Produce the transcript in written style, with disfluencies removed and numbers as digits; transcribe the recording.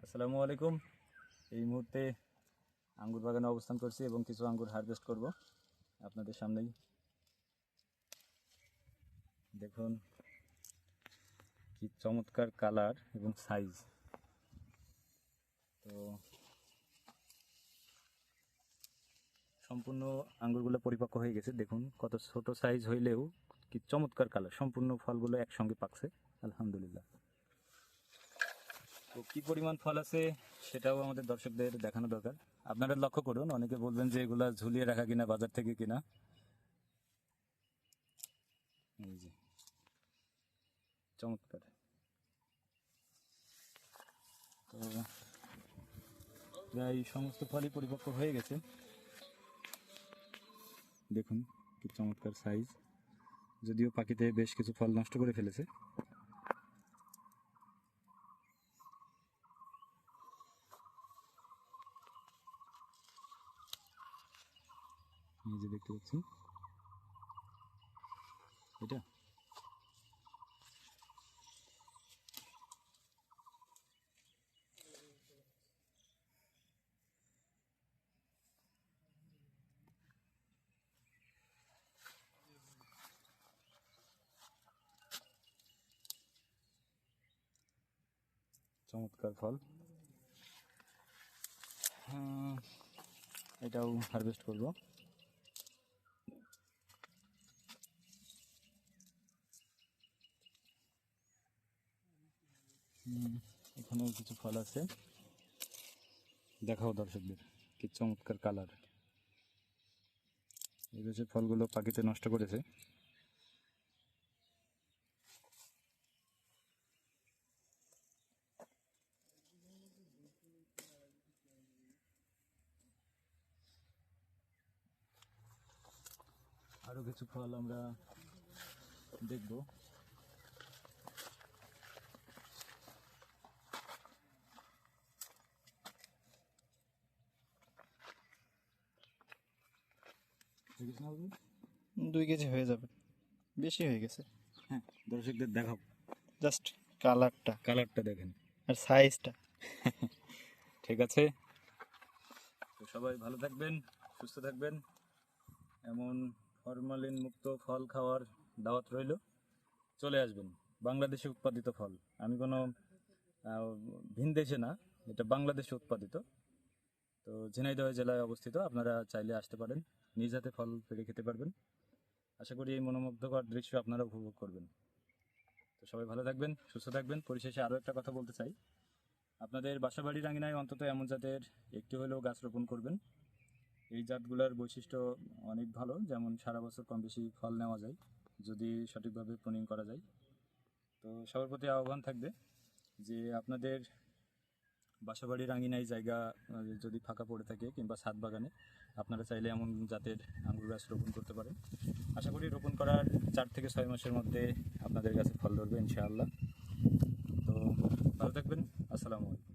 আসসালামু আলাইকুম। এই মুহূর্তে আঙ্গুর বাগানে অবস্থান করছি এবং কিছু আঙ্গুর হারভেস্ট করব আপনাদের সামনেই। দেখুন কি চমৎকার কালার এবং সাইজ। তো সম্পূর্ণ আঙ্গুরগুলো পরিপক্ক হয়ে গেছে। দেখুন কত ছোট সাইজ হইলেও কি চমৎকার কালার। সম্পূর্ণ ফলগুলো একসঙ্গে পাকছে আলহামদুলিল্লাহ। তো কী পরিমাণ ফল আছে সেটাও আমাদের দর্শকদের দেখানো দরকার। আপনারা লক্ষ্য করুন, অনেকে বলবেন যে এগুলা ঝুলিয়ে রাখা কিনা, বাজার থেকে কিনা। এই যে চমৎকার। তো প্রায় সমস্ত ফলই পরিপক্ক হয়ে গেছে। দেখুন কি চমৎকার সাইজ, যদিও পাখিতে বেশ কিছু ফল নষ্ট করে ফেলেছে। এই যে দেখতে পাচ্ছেন এটা। চমৎকার ফল। এটাও হারভেস্ট করব। এখানেও কিছু ফল আছে, দেখাও দর্শকদের কি চমৎকার কালার। এই যে ফলগুলো পাখিতে নষ্ট করেছে। আরো কিছু ফল আমরা দেখব। দেখিস না বাবু? 2 কেজি হয়ে যাবে, বেশি হয়ে গেছে। হ্যাঁ, দর্শকদের দেখাও, জাস্ট কালারটা দেখেন আর সাইজটা। ঠিক আছে। তো সবাই ভালো থাকবেন, সুস্থ থাকবেন। এমন ফরমালিন মুক্ত ফল খাওয়ার দাওয়াত রইল। চলে আসবেন। বাংলাদেশে উৎপাদিত ফল, আমি কোনো ভিন দেশে না, এটা বাংলাদেশে উৎপাদিত। তো ঝিনাইদহ জেলায় অবস্থিত। আপনারা চাইলে আসতে পারেন, নিজ হাতে ফল পেড়ে খেতে পারবেন। আশা করি এই মনোমুগ্ধকর দৃশ্য আপনারা উপভোগ করবেন। তো সবাই ভালো থাকবেন, সুস্থ থাকবেন। পরিশেষে আরও একটা কথা বলতে চাই, আপনাদের বাসাবাড়ির আঙিনায় অন্তত এমন জাতের একটি হলেও গাছ রোপণ করবেন। এই জাতগুলোর বৈশিষ্ট্য অনেক ভালো, যেমন সারা বছর কম বেশি ফল নেওয়া যায় যদি সঠিকভাবে প্রুনিং করা যায়। তো সবার প্রতি আহ্বান থাকবে যে আপনাদের বাসাবাড়ির আঙিনায় জায়গা যদি ফাঁকা পড়ে থাকে কিংবা ছাদ বাগানে, আপনারা চাইলে এমন জাতের আঙ্গুর গাছ রোপণ করতে পারেন। আশা করি রোপণ করার 4 থেকে 6 মাসের মধ্যে আপনাদের কাছে ফল ধরবে ইনশাআল্লাহ। তো ভালো থাকবেন। আসসালামু আলাইকুম।